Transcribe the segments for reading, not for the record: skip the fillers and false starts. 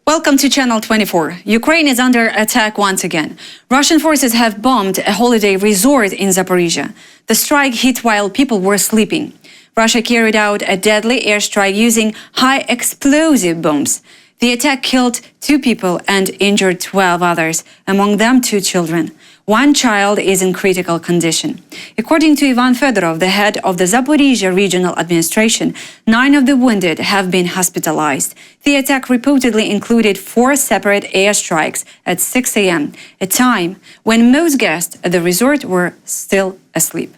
Welcome to Channel 24. Ukraine is under attack once again. Russian forces have bombed a holiday resort in Zaporizhia. The strike hit while people were sleeping. Russia carried out a deadly airstrike using high explosive bombs. The attack killed 2 people and injured 12 others, among them 2 children. 1 child is in critical condition. According to Ivan Fedorov, the head of the Zaporizhia Regional Administration, 9 of the wounded have been hospitalized. The attack reportedly included 4 separate airstrikes at 6 a.m., a time when most guests at the resort were still asleep.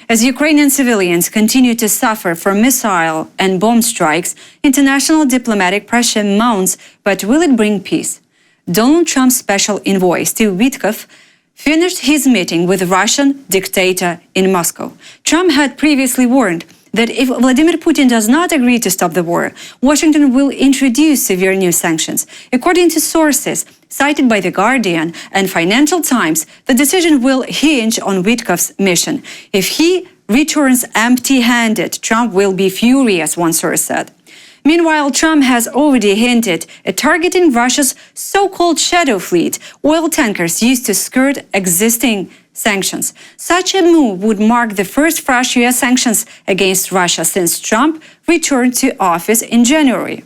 As Ukrainian civilians continue to suffer from missile and bomb strikes, international diplomatic pressure mounts, but will it bring peace? Donald Trump's special envoy, Steve Witkoff, finished his meeting with the Russian dictator in Moscow. Trump had previously warned that if Vladimir Putin does not agree to stop the war, Washington will introduce severe new sanctions. According to sources cited by The Guardian and Financial Times, the decision will hinge on Witkoff's mission. If he returns empty-handed, Trump will be furious, one source said. Meanwhile, Trump has already hinted at targeting Russia's so-called shadow fleet, oil tankers used to skirt existing sanctions. Such a move would mark the first fresh U.S. sanctions against Russia since Trump returned to office in January.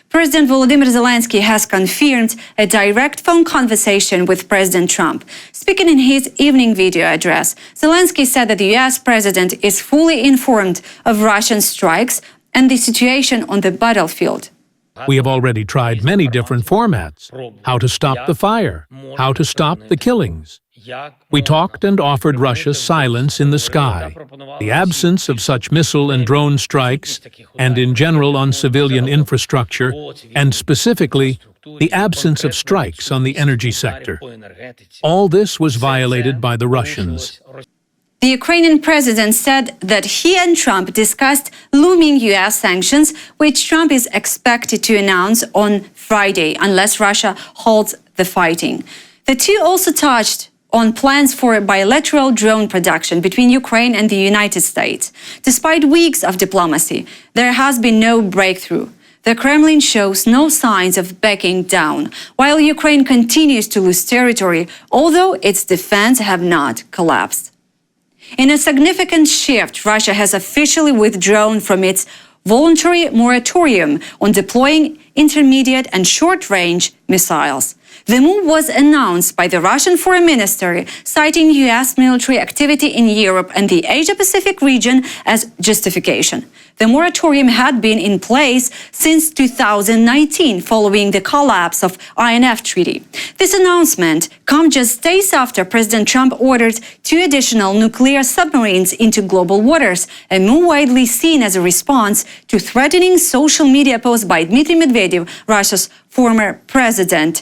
President Volodymyr Zelenskyy has confirmed a direct phone conversation with President Trump. Speaking in his evening video address, Zelenskyy said that the U.S. president is fully informed of Russian strikes and the situation on the battlefield. We have already tried many different formats: how to stop the fire, how to stop the killings. We talked and offered Russia silence in the sky, the absence of such missile and drone strikes, and in general on civilian infrastructure, and specifically the absence of strikes on the energy sector. All this was violated by the Russians. The Ukrainian president said that he and Trump discussed looming U.S. sanctions, which Trump is expected to announce on Friday, unless Russia halts the fighting. The two also touched on plans for bilateral drone production between Ukraine and the United States. Despite weeks of diplomacy, there has been no breakthrough. The Kremlin shows no signs of backing down, while Ukraine continues to lose territory, although its defense have not collapsed. In a significant shift, Russia has officially withdrawn from its voluntary moratorium on deploying intermediate and short-range missiles. The move was announced by the Russian Foreign Ministry, citing U.S. military activity in Europe and the Asia-Pacific region as justification. The moratorium had been in place since 2019, following the collapse of INF Treaty. This announcement comes just days after President Trump ordered 2 additional nuclear submarines into global waters, a move widely seen as a response to threatening social media posts by Dmitry Medvedev, Russia's former president.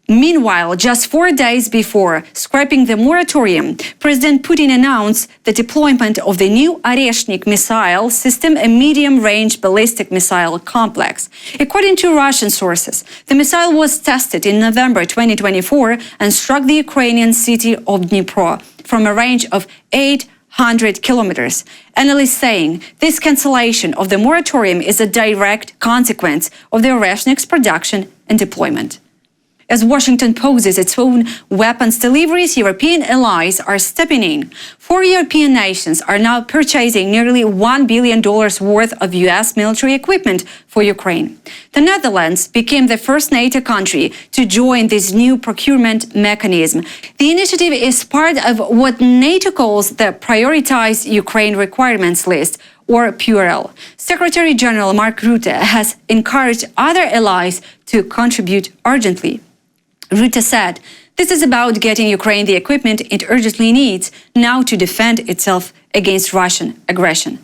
Meanwhile, just 4 days before scrapping the moratorium, President Putin announced the deployment of the new Oreshnik missile system, a medium-range ballistic missile complex. According to Russian sources, the missile was tested in November 2024 and struck the Ukrainian city of Dnipro from a range of 800 kilometers. Analysts saying this cancellation of the moratorium is a direct consequence of the Oreshnik's production and deployment. As Washington pauses its own weapons deliveries, European allies are stepping in. 4 European nations are now purchasing nearly $1 billion worth of U.S. military equipment for Ukraine. The Netherlands became the first NATO country to join this new procurement mechanism. The initiative is part of what NATO calls the Prioritized Ukraine Requirements List, or PURL. Secretary General Mark Rutte has encouraged other allies to contribute urgently. Rutte said This is about getting Ukraine the equipment it urgently needs now to defend itself against Russian aggression.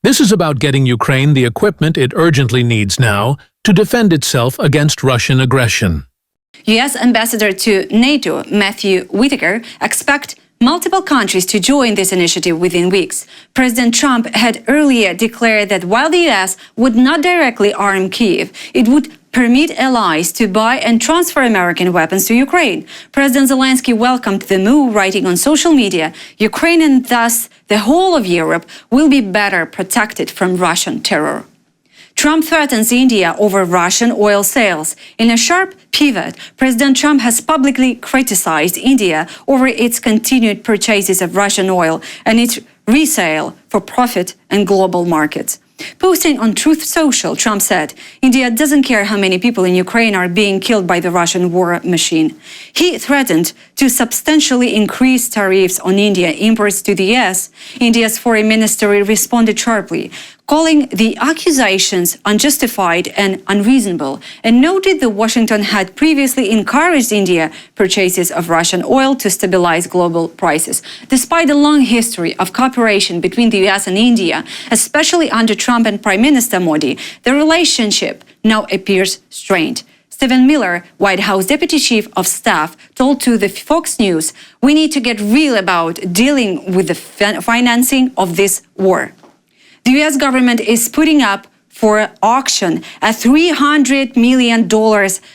This is about getting Ukraine the equipment it urgently needs now to defend itself against Russian aggression. U.S. Ambassador to NATO Matthew Whitaker expects multiple countries to join this initiative within weeks. President Trump had earlier declared that while the U.S. would not directly arm Kyiv, it would permit allies to buy and transfer American weapons to Ukraine. President Zelensky welcomed the move, writing on social media, Ukraine and thus the whole of Europe will be better protected from Russian terror. Trump threatens India over Russian oil sales. In a sharp pivot, President Trump has publicly criticized India over its continued purchases of Russian oil and its resale for profit in global markets. Posting on Truth Social, Trump said, India doesn't care how many people in Ukraine are being killed by the Russian war machine. He threatened to substantially increase tariffs on India imports to the US. India's foreign ministry responded sharply, calling the accusations unjustified and unreasonable, and noted that Washington had previously encouraged India purchases of Russian oil to stabilize global prices. Despite a long history of cooperation between the US and India, especially under Trump and Prime Minister Modi, the relationship now appears strained. Stephen Miller, White House Deputy Chief of Staff, told to the Fox News, "We need to get real about dealing with the financing of this war." The U.S. government is putting up for auction a $300 million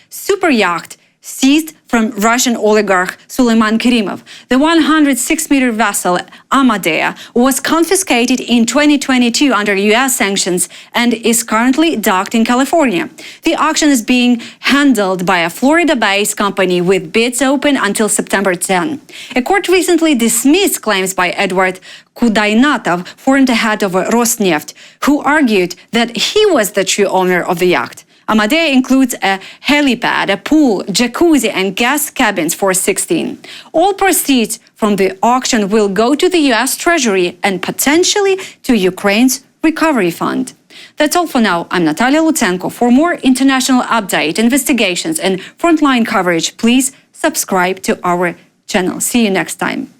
super yacht seized from Russian oligarch Suleiman Kerimov. The 106-meter vessel Amadea was confiscated in 2022 under U.S. sanctions and is currently docked in California. The auction is being handled by a Florida-based company with bids open until September 10. A court recently dismissed claims by Edward Kudainatov, former head of Rosneft, who argued that he was the true owner of the yacht. Amadea includes a helipad, a pool, jacuzzi, and guest cabins for 16. All proceeds from the auction will go to the U.S. Treasury and potentially to Ukraine's recovery fund. That's all for now. I'm Natalia Lutsenko. For more international update, investigations, and frontline coverage, please subscribe to our channel. See you next time.